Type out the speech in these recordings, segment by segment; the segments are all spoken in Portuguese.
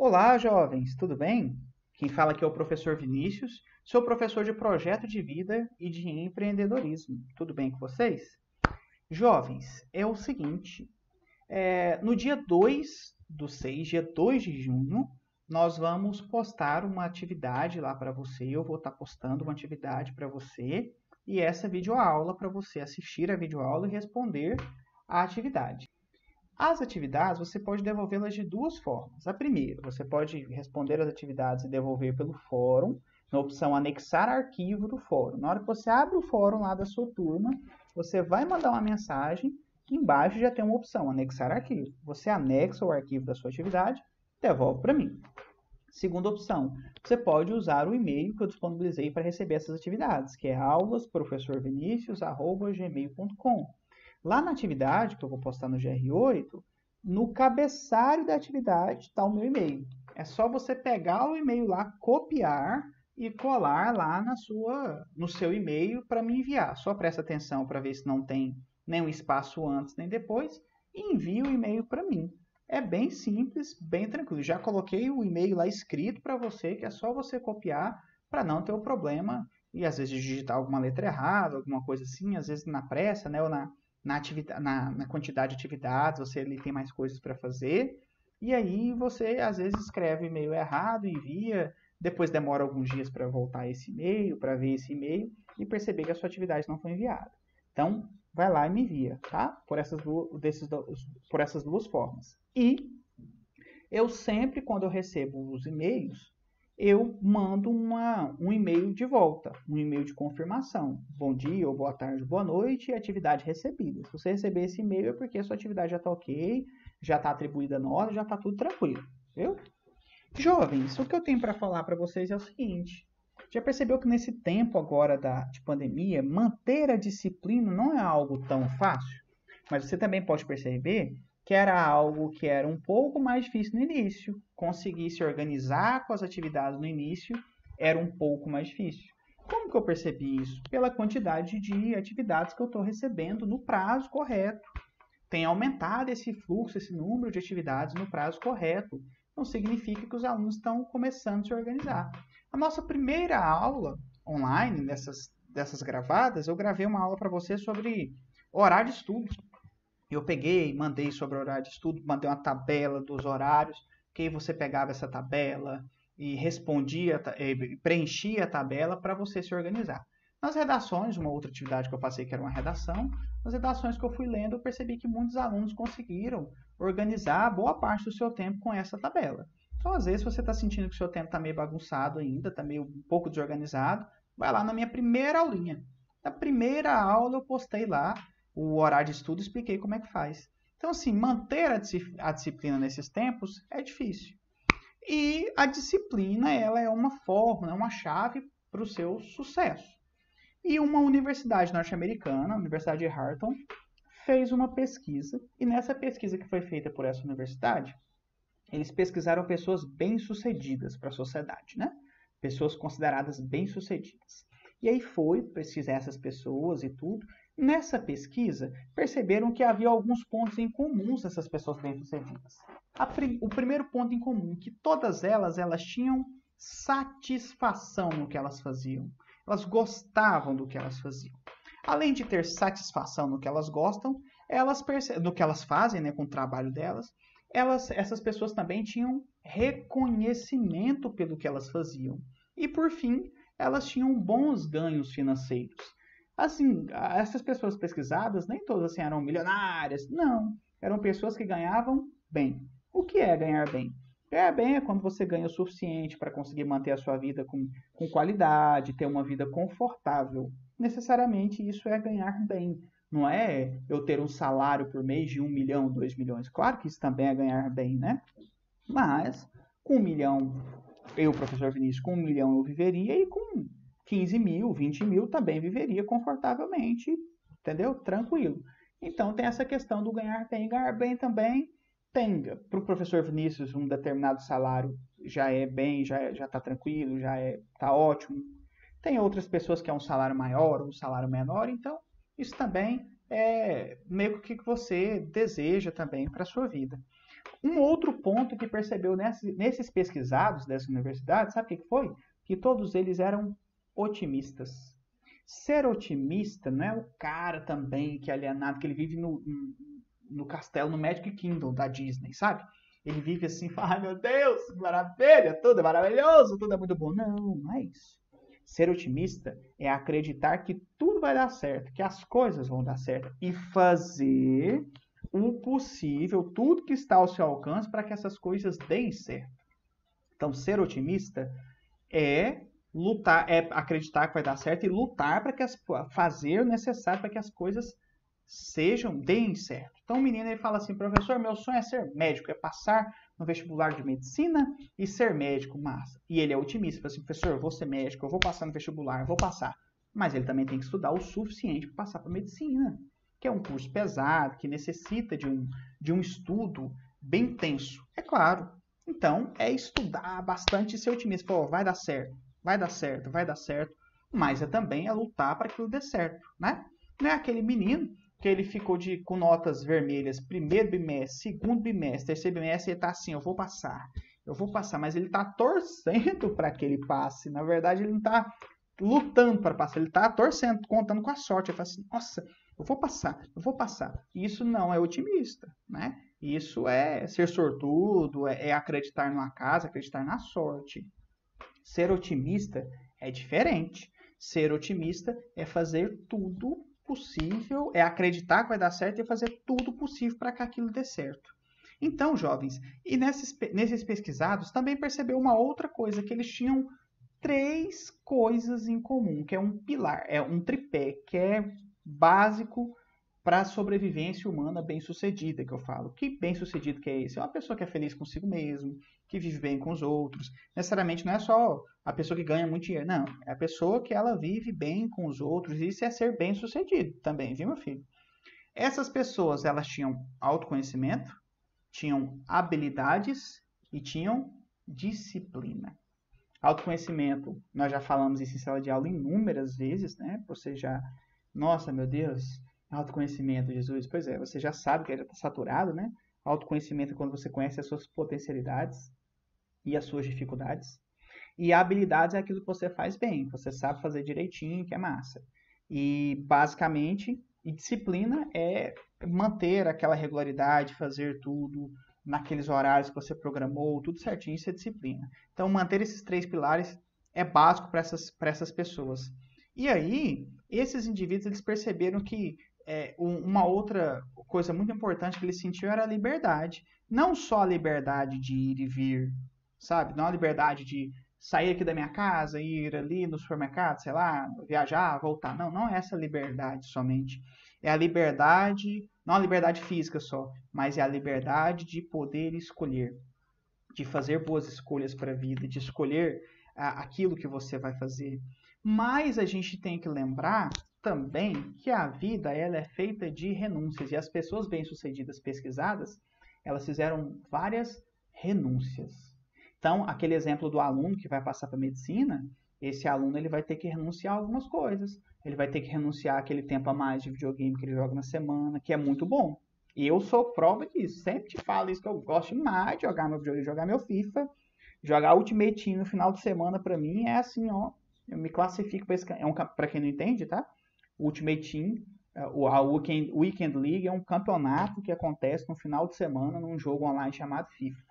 Olá, jovens, tudo bem? Quem fala aqui é o professor Vinícius, sou professor de projeto de vida e de empreendedorismo. Tudo bem com vocês? Jovens, é o seguinte, no dia 2 do 6, dia 2 de junho, nós vamos postar uma atividade lá para você. Eu vou estar postando uma atividade para você e essa videoaula para você assistir a videoaula e responder a atividade. As atividades você pode devolvê-las de duas formas. A primeira, você pode responder as atividades e devolver pelo fórum, na opção anexar arquivo do fórum. Na hora que você abre o fórum lá da sua turma, você vai mandar uma mensagem que embaixo já tem uma opção, anexar arquivo. Você anexa o arquivo da sua atividade e devolve para mim. Segunda opção, você pode usar o e-mail que eu disponibilizei para receber essas atividades, que é aulasprofessorvinicius@gmail.com. Lá na atividade, que eu vou postar no GR8, no cabeçalho da atividade está o meu e-mail. É só você pegar o e-mail lá, copiar e colar lá no seu e-mail para me enviar. Só presta atenção para ver se não tem nenhum espaço antes nem depois e envia o e-mail para mim. É bem simples, bem tranquilo. Já coloquei o e-mail lá escrito para você, que é só você copiar para não ter o problema e às vezes digitar alguma letra errada, alguma coisa assim, às vezes na pressa, né, ou na quantidade de atividades, você ali tem mais coisas para fazer, e aí você às vezes escreve o e-mail errado, envia, depois demora alguns dias para voltar esse e-mail, para ver esse e-mail e perceber que a sua atividade não foi enviada. Então, vai lá e me envia, tá? Por essas duas formas. E eu sempre, quando eu recebo os e-mails, eu mando um e-mail de volta, um e-mail de confirmação. Bom dia, ou boa tarde, boa noite, e atividade recebida. Se você receber esse e-mail é porque a sua atividade já está ok, já está atribuída a nota, já está tudo tranquilo, viu? Jovens, o que eu tenho para falar para vocês é o seguinte. Já percebeu que nesse tempo agora de pandemia, manter a disciplina não é algo tão fácil? Mas você também pode perceber que era algo que era um pouco mais difícil no início. Conseguir se organizar com as atividades no início era um pouco mais difícil. Como que eu percebi isso? Pela quantidade de atividades que eu estou recebendo no prazo correto. Tem aumentado esse fluxo, esse número de atividades no prazo correto. Não significa que os alunos estão começando a se organizar. A nossa primeira aula online, dessas gravadas, eu gravei uma aula para você sobre horário de estudo. Eu peguei, mandei sobre o horário de estudo, mandei uma tabela dos horários, que aí você pegava essa tabela e respondia, preenchia a tabela para você se organizar. Nas redações, uma outra atividade que eu passei que era uma redação, nas redações que eu fui lendo, eu percebi que muitos alunos conseguiram organizar boa parte do seu tempo com essa tabela. Então, às vezes, você está sentindo que o seu tempo está meio bagunçado ainda, está meio um pouco desorganizado, vai lá na minha primeira aulinha. Na primeira aula eu postei lá o horário de estudo e expliquei como é que faz. Então, assim, manter a disciplina nesses tempos é difícil. E a disciplina, ela é uma fórmula, é uma chave para o seu sucesso. E uma universidade norte-americana, a Universidade de Wharton, fez uma pesquisa. E nessa pesquisa que foi feita por essa universidade, eles pesquisaram pessoas bem-sucedidas para a sociedade, né? Pessoas consideradas bem-sucedidas. E aí foi pesquisar essas pessoas e tudo. Nessa pesquisa, perceberam que havia alguns pontos em comuns dessas pessoas bem-sucedidas. O primeiro ponto em comum, que todas elas tinham satisfação no que elas faziam. Elas gostavam do que elas faziam. Além de ter satisfação no que elas gostam, no que elas fazem, né, com o trabalho delas, essas pessoas também tinham reconhecimento pelo que elas faziam. E, por fim, elas tinham bons ganhos financeiros. Assim, essas pessoas pesquisadas, nem todas assim, eram milionárias, não. Eram pessoas que ganhavam bem. O que é ganhar bem? Ganhar bem é quando você ganha o suficiente para conseguir manter a sua vida com qualidade, ter uma vida confortável. Necessariamente isso é ganhar bem. Não é eu ter um salário por mês de 1 milhão, 2 milhões. Claro que isso também é ganhar bem, né? Mas com 1 milhão, eu, professor Vinícius, com 1 milhão eu viveria e com 15 mil, 20 mil também viveria confortavelmente, entendeu? Tranquilo. Então tem essa questão do ganhar bem. Ganhar bem também tem, para o professor Vinícius, um determinado salário já é bem, já está tranquilo, está ótimo. Tem outras pessoas que é um salário maior, um salário menor, então isso também é meio que o que você deseja também para a sua vida. Um outro ponto que percebeu nesses pesquisados dessa universidade, sabe o que foi? Que todos eles eram otimistas. Ser otimista não é o cara também que é alienado, que ele vive no castelo, no Magic Kingdom da Disney, sabe? Ele vive assim, fala, ai meu Deus, maravilha, tudo é maravilhoso, tudo é muito bom. Não, não é isso. Ser otimista é acreditar que tudo vai dar certo, que as coisas vão dar certo e fazer o possível, tudo que está ao seu alcance para que essas coisas deem certo. Então, ser otimista é lutar, é acreditar que vai dar certo e lutar para que fazer o necessário para que as coisas deem certo. Então o menino ele fala assim, professor, meu sonho é ser médico, é passar no vestibular de medicina e ser médico, massa. E ele é otimista, fala assim, professor, eu vou ser médico, eu vou passar no vestibular, eu vou passar. Mas ele também tem que estudar o suficiente para passar para medicina, que é um curso pesado, que necessita de um estudo bem tenso, é claro. Então, é estudar bastante e ser otimista. Pô, vai dar certo, vai dar certo, vai dar certo. Mas também é lutar para que aquilo dê certo, né? Não é aquele menino que ele ficou com notas vermelhas primeiro bimestre, segundo bimestre, terceiro bimestre, ele tá assim, eu vou passar, mas ele tá torcendo para que ele passe. Na verdade, ele não tá lutando para passar, ele tá torcendo, contando com a sorte. Ele fala assim, nossa, eu vou passar, eu vou passar. Isso não é otimista, né? Isso é ser sortudo, é acreditar numa casa, acreditar na sorte. Ser otimista é diferente. Ser otimista é fazer tudo possível, é acreditar que vai dar certo e fazer tudo possível para que aquilo dê certo. Então, jovens, e nesses pesquisados também percebeu uma outra coisa, que eles tinham 3 coisas em comum, que é um pilar, é um tripé, que é básico para a sobrevivência humana bem-sucedida, que eu falo. Que bem-sucedido que é esse? É uma pessoa que é feliz consigo mesmo, que vive bem com os outros. Necessariamente não é só a pessoa que ganha muito dinheiro, não. É a pessoa que ela vive bem com os outros, e isso é ser bem-sucedido também, viu, meu filho? Essas pessoas, elas tinham autoconhecimento, tinham habilidades e tinham disciplina. Autoconhecimento, nós já falamos isso em sala de aula inúmeras vezes, né? Você já, nossa, meu Deus, autoconhecimento, Jesus. Pois é, você já sabe que ele está saturado, né? Autoconhecimento é quando você conhece as suas potencialidades e as suas dificuldades. E habilidades é aquilo que você faz bem, você sabe fazer direitinho, que é massa. E basicamente, disciplina é manter aquela regularidade, fazer tudo naqueles horários que você programou, tudo certinho, isso é disciplina. Então, manter esses 3 pilares é básico para essas pessoas. E aí, esses indivíduos eles perceberam que uma outra coisa muito importante que eles sentiam era a liberdade. Não só a liberdade de ir e vir, sabe? Não a liberdade de sair aqui da minha casa, ir ali no supermercado, sei lá, viajar, voltar. Não, não é essa liberdade somente. É a liberdade, não a liberdade física só, mas é a liberdade de poder escolher, de fazer boas escolhas para a vida, de escolher aquilo que você vai fazer. Mas a gente tem que lembrar também que a vida ela é feita de renúncias, e as pessoas bem-sucedidas pesquisadas, elas fizeram várias renúncias. Então, aquele exemplo do aluno que vai passar para medicina, esse aluno ele vai ter que renunciar a algumas coisas. Ele vai ter que renunciar àquele tempo a mais de videogame que ele joga na semana, que é muito bom. E eu sou prova disso. Sempre te falo isso, que eu gosto demais de jogar meu videogame, jogar meu FIFA. Jogar Ultimate Team no final de semana, para mim, é assim, ó. Eu me classifico para quem não entende, tá? O Ultimate Team, a Weekend League é um campeonato que acontece no final de semana num jogo online chamado FIFA.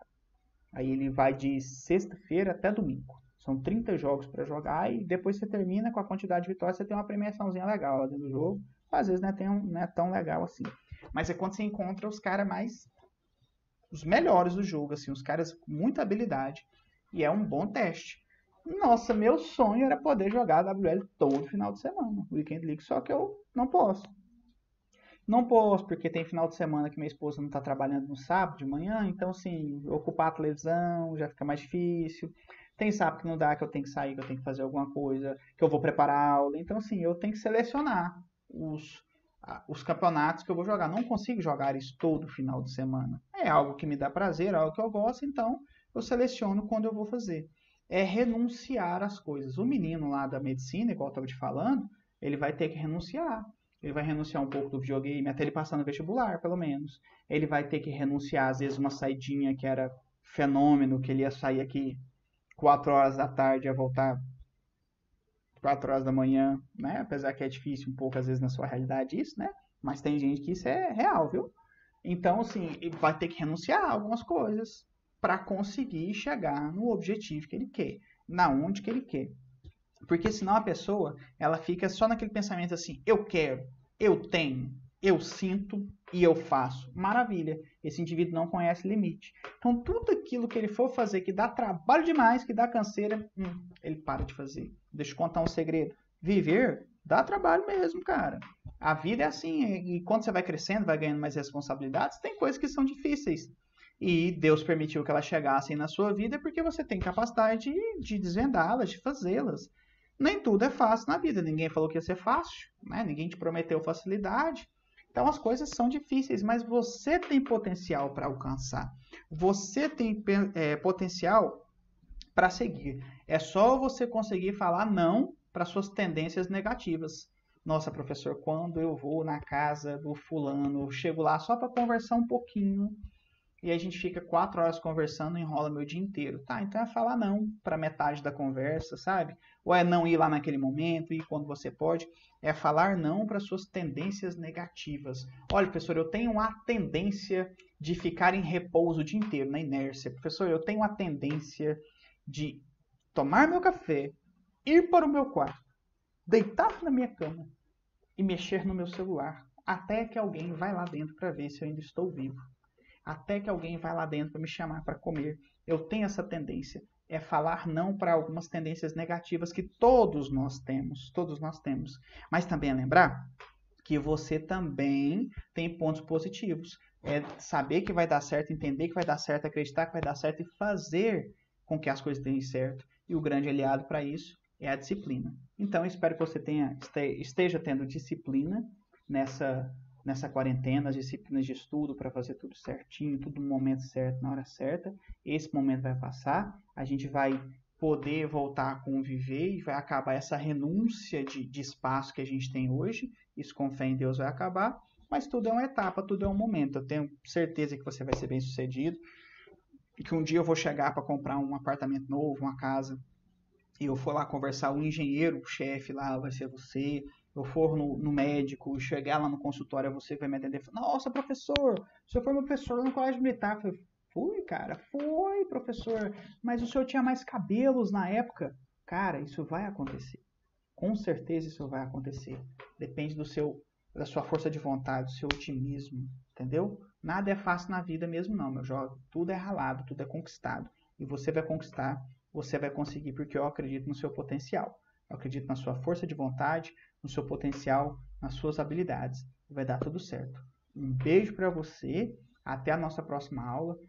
Aí ele vai de sexta-feira até domingo. São 30 jogos para jogar e depois você termina com a quantidade de vitórias, você tem uma premiaçãozinha legal lá dentro do jogo. Às vezes não é tão legal assim. Mas é quando você encontra os caras os melhores do jogo, assim, os caras com muita habilidade. E é um bom teste. Nossa, meu sonho era poder jogar a WL todo final de semana, Weekend League, só que eu não posso. Não posso, porque tem final de semana que minha esposa não está trabalhando no sábado de manhã, então, assim, ocupar a televisão já fica mais difícil. Tem sábado que não dá, que eu tenho que sair, que eu tenho que fazer alguma coisa, que eu vou preparar aula. Então, assim, eu tenho que selecionar os campeonatos que eu vou jogar. Não consigo jogar isso todo final de semana. É algo que me dá prazer, é algo que eu gosto, então eu seleciono quando eu vou fazer. É renunciar às coisas. O menino lá da medicina, igual eu estava te falando, ele vai ter que renunciar. Ele vai renunciar um pouco do videogame, até ele passar no vestibular, pelo menos. Ele vai ter que renunciar, às vezes, uma saidinha que era fenômeno, que ele ia sair aqui 4 horas da tarde, ia voltar 4 horas da manhã, né? Apesar que é difícil um pouco, às vezes, na sua realidade isso, né? Mas tem gente que isso é real, viu? Então, assim, ele vai ter que renunciar a algumas coisas para conseguir chegar no objetivo que ele quer, na onde que ele quer. Porque senão a pessoa, ela fica só naquele pensamento assim, eu quero, eu tenho, eu sinto e eu faço. Maravilha, esse indivíduo não conhece limite. Então tudo aquilo que ele for fazer que dá trabalho demais, que dá canseira, ele para de fazer. Deixa eu contar um segredo. Viver dá trabalho mesmo, cara. A vida é assim, e quando você vai crescendo, vai ganhando mais responsabilidades, tem coisas que são difíceis. E Deus permitiu que elas chegassem na sua vida porque você tem capacidade de desvendá-las, de fazê-las. Nem tudo é fácil na vida. Ninguém falou que ia ser fácil, né? Ninguém te prometeu facilidade. Então as coisas são difíceis, mas você tem potencial para alcançar. Você tem potencial para seguir. É só você conseguir falar não para suas tendências negativas. Nossa, professor, quando eu vou na casa do fulano, eu chego lá só para conversar um pouquinho, e a gente fica 4 horas conversando e enrola meu dia inteiro. Tá, então é falar não para metade da conversa, sabe? Ou é não ir lá naquele momento, ir quando você pode. É falar não para suas tendências negativas. Olha, professor, eu tenho a tendência de ficar em repouso o dia inteiro, na inércia. Professor, eu tenho a tendência de tomar meu café, ir para o meu quarto, deitar na minha cama e mexer no meu celular, até que alguém vai lá dentro para ver se eu ainda estou vivo. Até que alguém vai lá dentro para me chamar para comer. Eu tenho essa tendência. É falar não para algumas tendências negativas que todos nós temos. Todos nós temos. Mas também é lembrar que você também tem pontos positivos. É saber que vai dar certo, entender que vai dar certo, acreditar que vai dar certo e fazer com que as coisas deem certo. E o grande aliado para isso é a disciplina. Então, eu espero que você esteja tendo disciplina nessa quarentena, as disciplinas de estudo para fazer tudo certinho, tudo no momento certo, na hora certa. Esse momento vai passar, a gente vai poder voltar a conviver e vai acabar essa renúncia de espaço que a gente tem hoje. Isso, com fé em Deus, vai acabar, mas tudo é uma etapa, tudo é um momento. Eu tenho certeza que você vai ser bem sucedido e que um dia eu vou chegar para comprar um apartamento novo, uma casa, e eu for lá conversar, o engenheiro, o chefe lá vai ser você. Eu for no médico, chegar lá no consultório, você vai me atender e falar, nossa, professor, o senhor foi meu professor lá no colégio militar. Eu falei, fui, cara, foi, professor, mas o senhor tinha mais cabelos na época. Cara, isso vai acontecer. Com certeza isso vai acontecer. Depende da sua força de vontade, do seu otimismo, entendeu? Nada é fácil na vida mesmo não, meu jovem. Tudo é ralado, tudo é conquistado. E você vai conquistar, você vai conseguir, porque eu acredito no seu potencial. Eu acredito na sua força de vontade, no seu potencial, nas suas habilidades. Vai dar tudo certo. Um beijo para você. Até a nossa próxima aula.